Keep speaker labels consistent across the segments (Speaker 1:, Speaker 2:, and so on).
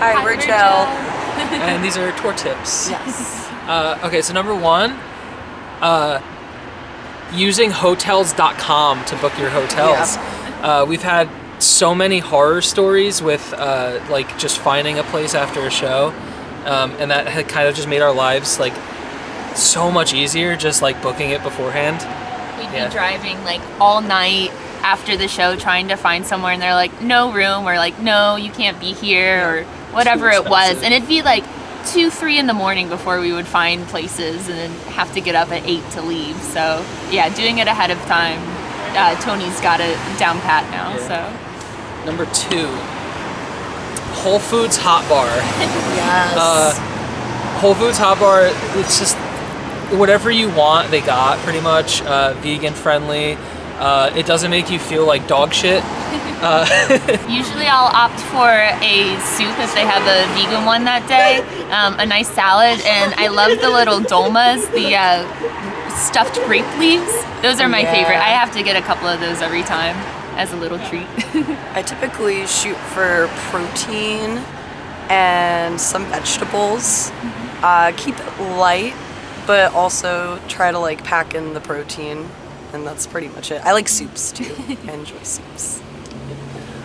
Speaker 1: Hi, we're Jill.
Speaker 2: And these are tour tips.
Speaker 1: Yes.
Speaker 2: Okay, so number one, using hotels.com to book your hotels.
Speaker 1: Yeah.
Speaker 2: We've had so many horror stories with like just finding a place after a show, and that had kind of just made our lives like so much easier, just like booking it beforehand.
Speaker 3: We'd be driving like all night after the show trying to find somewhere, and they're like, no room, or like, no, you can't be here, or whatever it was. And it'd be like 2, 3 in the morning before we would find places, and then have to get up at 8 to leave. So yeah, doing it ahead of time. Tony's got it down pat now. So
Speaker 2: Number 2, Whole Foods Hot Bar.
Speaker 1: Yes.
Speaker 2: Whole Foods Hot Bar, it's just whatever you want, they got pretty much. Vegan friendly. It doesn't make you feel like dog shit.
Speaker 3: usually I'll opt for a soup if they have a vegan one that day, a nice salad, and I love the little dolmas, the stuffed grape leaves. Those are my favorite. I have to get a couple of those every time as a little treat.
Speaker 1: I typically shoot for protein and some vegetables. Keep it light, but also try to like pack in the protein, and that's pretty much it. I like soups too. I enjoy soups.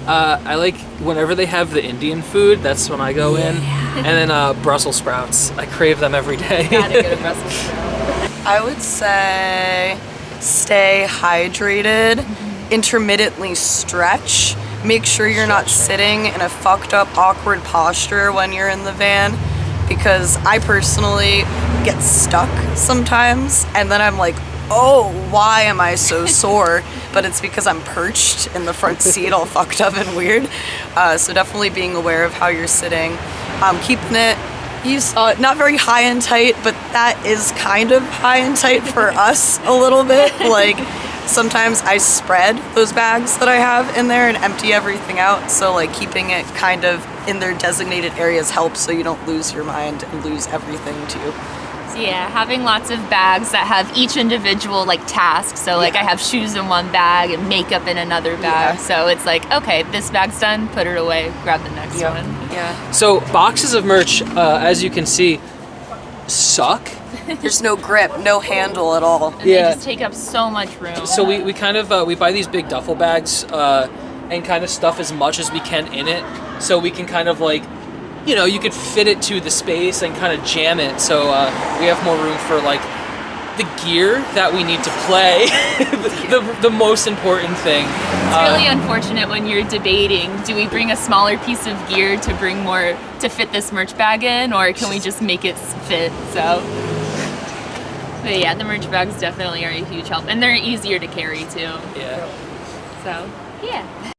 Speaker 2: I like whenever they have the Indian food, that's when I go in. And then Brussels sprouts. I crave them every day.
Speaker 3: Gotta get a Brussels sprout.
Speaker 1: I would say stay hydrated, intermittently stretch. Make sure you're not sitting in a fucked up, awkward posture when you're in the van, because I personally get stuck sometimes, and then I'm like, oh, why am I so sore? But it's because I'm perched in the front seat all fucked up and weird. So definitely being aware of how you're sitting. Keeping it, you saw it, not very high and tight, but that is kind of high and tight for us a little bit. Like, sometimes I spread those bags that I have in there and empty everything out. So like keeping it kind of in their designated areas helps so you don't lose your mind and lose everything too.
Speaker 3: Yeah, having lots of bags that have each individual like task. So like I have shoes in one bag and makeup in another bag.
Speaker 1: Yeah.
Speaker 3: So it's like, okay, this bag's done, put it away, grab the next one.
Speaker 1: Yeah.
Speaker 2: So boxes of merch, as you can see, suck.
Speaker 1: There's no grip, no handle at all.
Speaker 3: And they just take up so much room.
Speaker 2: So we kind of we buy these big duffel bags and kind of stuff as much as we can in it, so we can kind of like, you know, you could fit it to the space and kind of jam it, so we have more room for like the gear that we need to play. the most important thing.
Speaker 3: It's really unfortunate when you're debating, do we bring a smaller piece of gear to bring more to fit this merch bag in, or can we just make it fit? So, but yeah, the merch bags definitely are a huge help, and they're easier to carry too.
Speaker 2: Yeah.
Speaker 3: So, yeah.